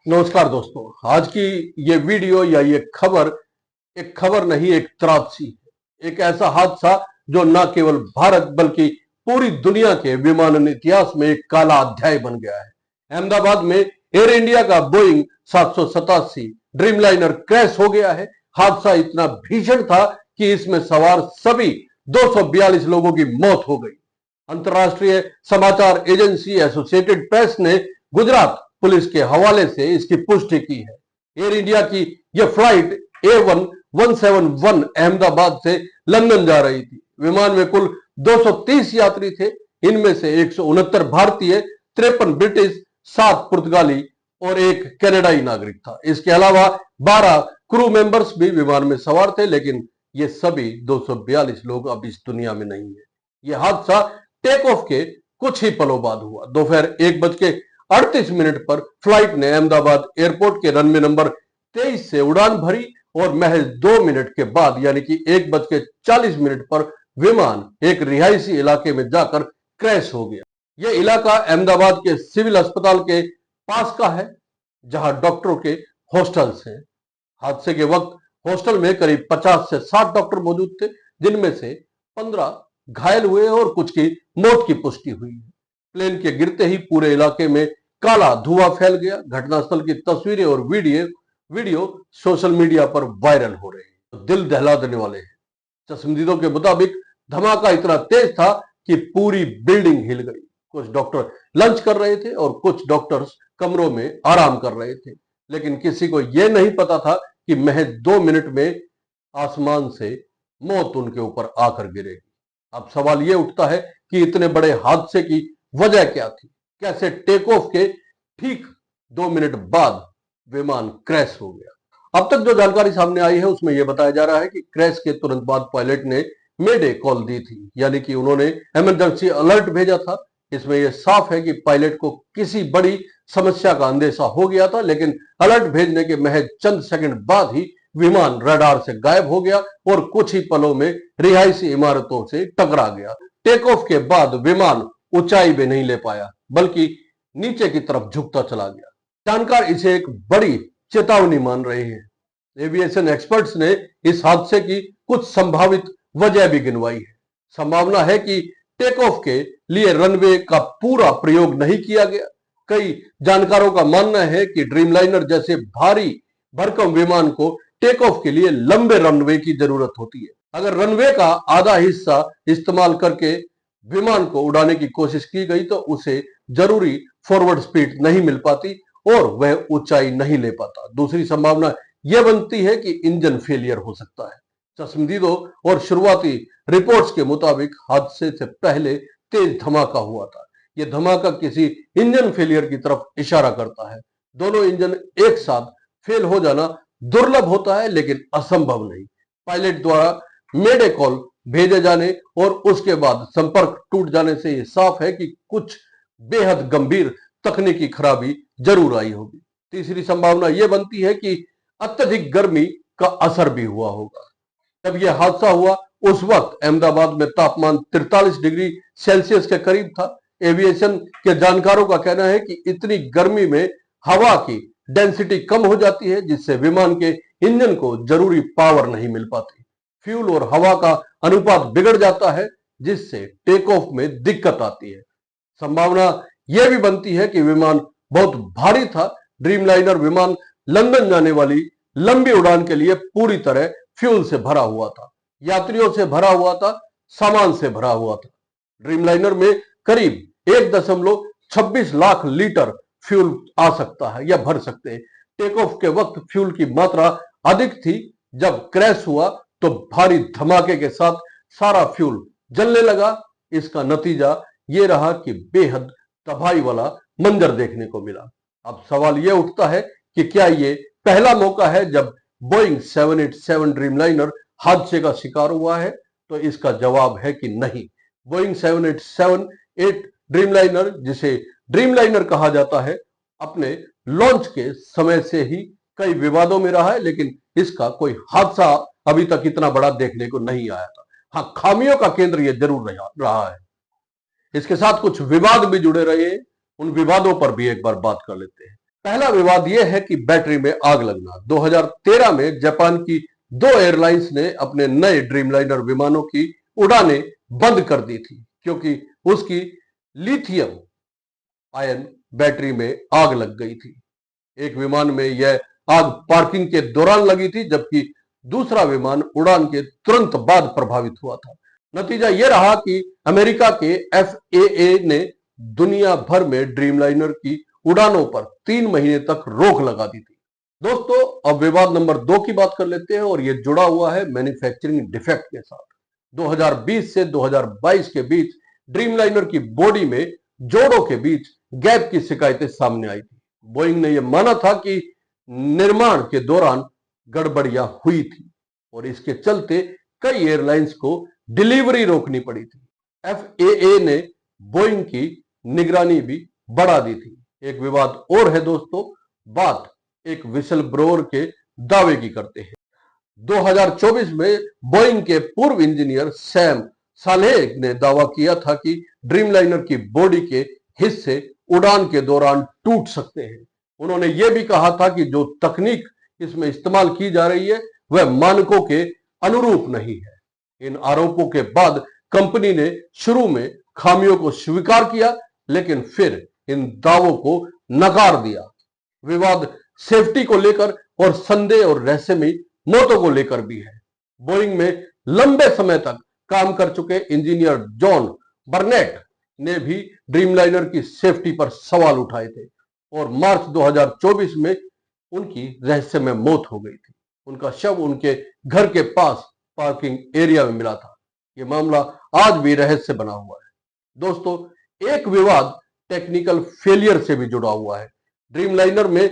नमस्कार दोस्तों। आज की ये वीडियो या ये खबर एक खबर नहीं, एक त्रासदी है। एक ऐसा हादसा जो न केवल भारत बल्कि पूरी दुनिया के विमानन इतिहास में एक काला अध्याय बन गया है। अहमदाबाद में एयर इंडिया का बोइंग 787 ड्रीमलाइनर क्रैश हो गया है। हादसा इतना भीषण था कि इसमें सवार सभी 242 लोगों की मौत हो गई। अंतर्राष्ट्रीय समाचार एजेंसी एसोसिएटेड प्रेस ने गुजरात पुलिस के हवाले से इसकी पुष्टि की है। एयर इंडिया की यह फ्लाइट A171 अहमदाबाद से लंदन जा रही थी। विमान में कुल 230 यात्री थे। इनमें से 169 भारतीय, 53 ब्रिटिश, 7 पुर्तगाली और एक कनाडाई नागरिक था। इसके अलावा 12 क्रू मेंबर्स भी विमान में सवार थे, लेकिन ये सभी 242 लोग अब इस दुनिया में नहीं है। यह हादसा टेक ऑफ के कुछ ही पलों बाद हुआ। दोपहर 1:38 पर फ्लाइट ने अहमदाबाद एयरपोर्ट के रनवे नंबर 23 से उड़ान भरी और महज 2 मिनट के बाद यानी कि 1:40 पर विमान एक रिहायशी इलाके में जाकर क्रैश हो गया। यह इलाका अहमदाबाद के सिविल अस्पताल के पास का है, जहां डॉक्टरों के हॉस्टल्स हैं। हादसे के वक्त हॉस्टल में करीब 50 से 60 डॉक्टर मौजूद थे, जिनमें से 15 घायल हुए और कुछ की मौत की पुष्टि हुई है। प्लेन के गिरते ही पूरे इलाके में काला धुआं फैल गया। घटनास्थल की तस्वीरें और वीडियो सोशल मीडिया पर वायरल हो रहे हैं, दिल दहला देने वाले हैं। चश्मदीदों के मुताबिक धमाका इतना तेज था कि पूरी बिल्डिंग हिल गई। कुछ डॉक्टर लंच कर रहे थे और कुछ डॉक्टर्स कमरों में आराम कर रहे थे, लेकिन किसी को यह नहीं पता था कि महज 2 मिनट में आसमान से मौत उनके ऊपर आकर गिरेगी। अब सवाल यह उठता है कि इतने बड़े हादसे की वजह क्या थी? कैसे टेक ऑफ के ठीक 2 मिनट बाद विमान क्रैश हो गया? अब तक जो जानकारी सामने आई है उसमें यह बताया जा रहा है कि क्रैश के तुरंत बाद पायलट ने मेडे कॉल दी थी, यानी कि उन्होंने इमरजेंसी अलर्ट भेजा था। इसमें यह साफ है कि पायलट को किसी बड़ी समस्या का अंदेशा हो गया था, लेकिन अलर्ट भेजने के महज चंद सेकंड बाद ही विमान रडार से गायब हो गया और कुछ ही पलों में रिहायशी इमारतों से टकरा गया। टेक ऑफ के बाद विमान ऊंचाई भी नहीं ले पाया, बल्कि नीचे की तरफ झुकता चला गया। जानकार इसे एक बड़ी चेतावनी मान रहे हैं। एविएशन एक्सपर्ट्स ने इस हादसे की कुछ संभावित वजह भी गिनवाई है। संभावना है कि टेक ऑफ के लिए रनवे का पूरा प्रयोग नहीं किया गया। कई जानकारों का मानना है कि ड्रीमलाइनर जैसे भारी भरकम विमान को टेक ऑफ के लिए लंबे रनवे की जरूरत होती है। अगर रनवे का आधा हिस्सा इस्तेमाल करके विमान को उड़ाने की कोशिश की गई तो उसे जरूरी फॉरवर्ड स्पीड नहीं मिल पाती और वह ऊंचाई नहीं ले पाता। दूसरी संभावना यह बनती है कि इंजन फेलियर हो सकता है। चश्मदीदों और शुरुआती रिपोर्ट्स के मुताबिक हादसे से पहले तेज धमाका हुआ था। यह धमाका किसी इंजन फेलियर की तरफ इशारा करता है। दोनों इंजन एक साथ फेल हो जाना दुर्लभ होता है, लेकिन असंभव नहीं। पायलट द्वारा मेडे कॉल भेजे जाने और उसके बाद संपर्क टूट जाने से यह साफ है कि कुछ बेहद गंभीर तकनीकी खराबी जरूर आई होगी। तीसरी संभावना यह बनती है कि अत्यधिक गर्मी का असर भी हुआ होगा। जब यह हादसा हुआ उस वक्त अहमदाबाद में तापमान 43 डिग्री सेल्सियस के करीब था। एविएशन के जानकारों का कहना है कि इतनी गर्मी में हवा की डेंसिटी कम हो जाती है, जिससे विमान के इंजन को जरूरी पावर नहीं मिल पाती। फ्यूल और हवा का अनुपात बिगड़ जाता है, जिससे टेक ऑफ में दिक्कत आती है। संभावना यह भी बनती है कि विमान बहुत भारी था। ड्रीमलाइनर विमान लंदन जाने वाली लंबी उड़ान के लिए पूरी तरह फ्यूल से भरा हुआ था, यात्रियों से भरा हुआ था, सामान से भरा हुआ था। ड्रीमलाइनर में करीब 1.26 लाख लीटर फ्यूल आ सकता है या भर सकते हैं। टेक ऑफ के वक्त फ्यूल की मात्रा अधिक थी। जब क्रैश हुआ तो भारी धमाके के साथ सारा फ्यूल जलने लगा। इसका नतीजा यह रहा कि बेहद तबाही वाला मंजर देखने को मिला। अब सवाल यह उठता है कि क्या यह पहला मौका है जब बोइंग 787 ड्रीमलाइनर हादसे का शिकार हुआ है? तो इसका जवाब है कि नहीं। बोइंग 787-8 ड्रीमलाइनर, जिसे ड्रीमलाइनर कहा जाता है, अपने लॉन्च के समय से ही कई विवादों में रहा है, लेकिन इसका कोई हादसा अभी तक इतना बड़ा देखने को नहीं आया था। हाँ, खामियों का केंद्र यह जरूर रहा है। इसके साथ कुछ विवाद भी जुड़े रहे हैं। उन विवादों पर भी एक बार बात कर लेते हैं। पहला विवाद यह है कि बैटरी में आग लगना। 2013 में जापान की 2 एयरलाइंस ने अपने नए ड्रीमलाइनर विमानों की उड़ानें बंद कर दी थी क्योंकि उसकी लिथियम आयन बैटरी में आग लग गई थी। एक विमान में यह आग पार्किंग के दौरान लगी थी, जबकि दूसरा विमान उड़ान के तुरंत बाद प्रभावित हुआ था। नतीजा यह रहा कि अमेरिका के FAA ने दुनिया भर में ड्रीमलाइनर की उड़ानों पर 3 महीने तक रोक लगा दी थी। दोस्तों, अब विवाद नंबर 2 की बात कर लेते हैं और यह जुड़ा हुआ है मैन्युफैक्चरिंग डिफेक्ट के साथ। 2020 से 2022 के बीच ड्रीमलाइनर की बॉडी में जोड़ों के बीच गैप की शिकायतें सामने आई थी। बोइंग ने यह माना था कि निर्माण के दौरान गड़बड़ियां हुई थी और इसके चलते कई एयरलाइंस को डिलीवरी रोकनी पड़ी थी। FAA ने बोइंग की निगरानी भी बढ़ा दी थी। एक विवाद और है दोस्तों, बात एक विसल ब्लोअर के दावे की करते हैं। 2024 में बोइंग के पूर्व इंजीनियर सैम सालेह ने दावा किया था कि ड्रीमलाइनर की बॉडी के हिस्से उड़ान के दौरान टूट सकते हैं। उन्होंने यह भी कहा था कि जो तकनीक इसमें इस्तेमाल की जा रही है वह मानकों के अनुरूप नहीं है। इन आरोपों के बाद कंपनी ने शुरू में खामियों को स्वीकार किया, लेकिन फिर इन दावों को नकार दिया। विवाद सेफ्टी को लेकर और संदेह और रहस्यमयी मौतों को लेकर भी है। बोइंग में लंबे समय तक काम कर चुके इंजीनियर जॉन बर्नेट ने भी ड्रीमलाइनर की सेफ्टी पर सवाल उठाए थे और मार्च 2024 में उनकी रहस्यमय मौत हो गई थी। उनका शव उनके घर के पास पार्किंग एरिया में मिला था। यह मामला आज भी रहस्य बना हुआ है। दोस्तों, एक विवाद टेक्निकल फेलियर से भी जुड़ा हुआ है। ड्रीमलाइनर में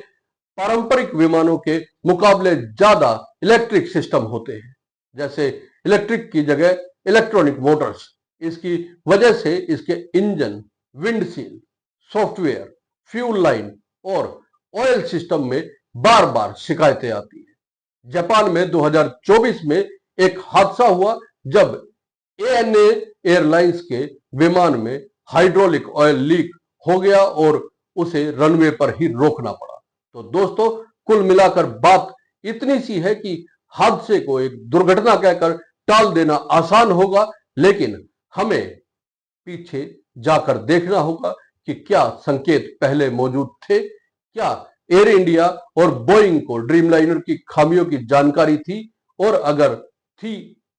पारंपरिक विमानों के मुकाबले ज्यादा इलेक्ट्रिक सिस्टम होते हैं, जैसे इलेक्ट्रिक की जगह इलेक्ट्रॉनिक मोटर्स। इसकी वजह से इसके engine, windshield, software, fuel line और ऑयल सिस्टम में बार बार शिकायतें आती है। जापान में 2024 में एक हादसा हुआ जब ANA एयरलाइंस के विमान में हाइड्रोलिक ऑयल लीक हो गया और उसे रनवे पर ही रोकना पड़ा। तो दोस्तों, कुल मिलाकर बात इतनी सी है कि हादसे को एक दुर्घटना कहकर टाल देना आसान होगा, लेकिन हमें पीछे जाकर देखना होगा कि क्या संकेत पहले मौजूद थे। क्या एयर इंडिया और बोइंग को ड्रीमलाइनर की खामियों की जानकारी थी, और अगर थी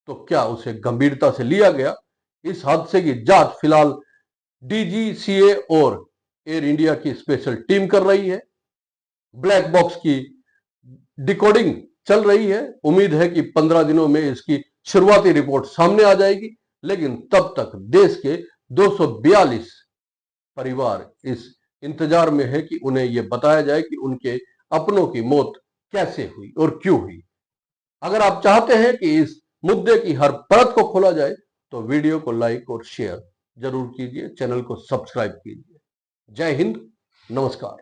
तो क्या उसे गंभीरता से लिया गया। इस हादसे की जांच फिलहाल DGCA और एयर इंडिया की स्पेशल टीम कर रही है। ब्लैक बॉक्स की डिकोडिंग चल रही है। उम्मीद है कि 15 दिनों में इसकी शुरुआती रिपोर्ट सामने आ जाएगी, लेकिन तब तक देश के 242 परिवार इस इंतजार में है कि उन्हें यह बताया जाए कि उनके अपनों की मौत कैसे हुई और क्यों हुई। अगर आप चाहते हैं कि इस मुद्दे की हर परत को खोला जाए तो वीडियो को लाइक और शेयर जरूर कीजिए, चैनल को सब्सक्राइब कीजिए। जय हिंद, नमस्कार।